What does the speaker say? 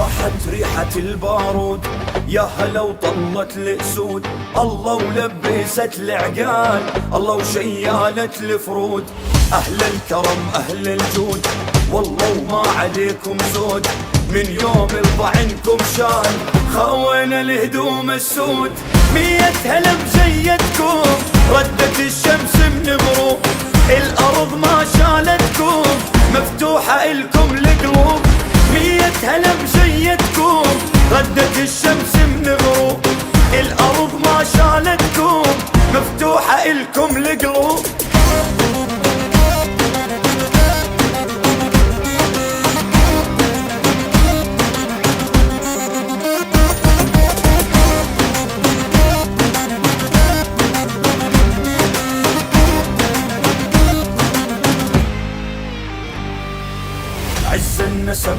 صبحت ريحة البارود، يا هلا وطلت الاسود، الله ولبست العقال، الله وشيالت الفرود. اهل الكرم اهل الجود، والله وما عليكم زود، من يوم الضعنكم شال خوينا الهدوم السود. 100 هلا بزيتكم، ردت الشمس من غروب، الارض ما شالتكم، مفتوحة الكم القلوب.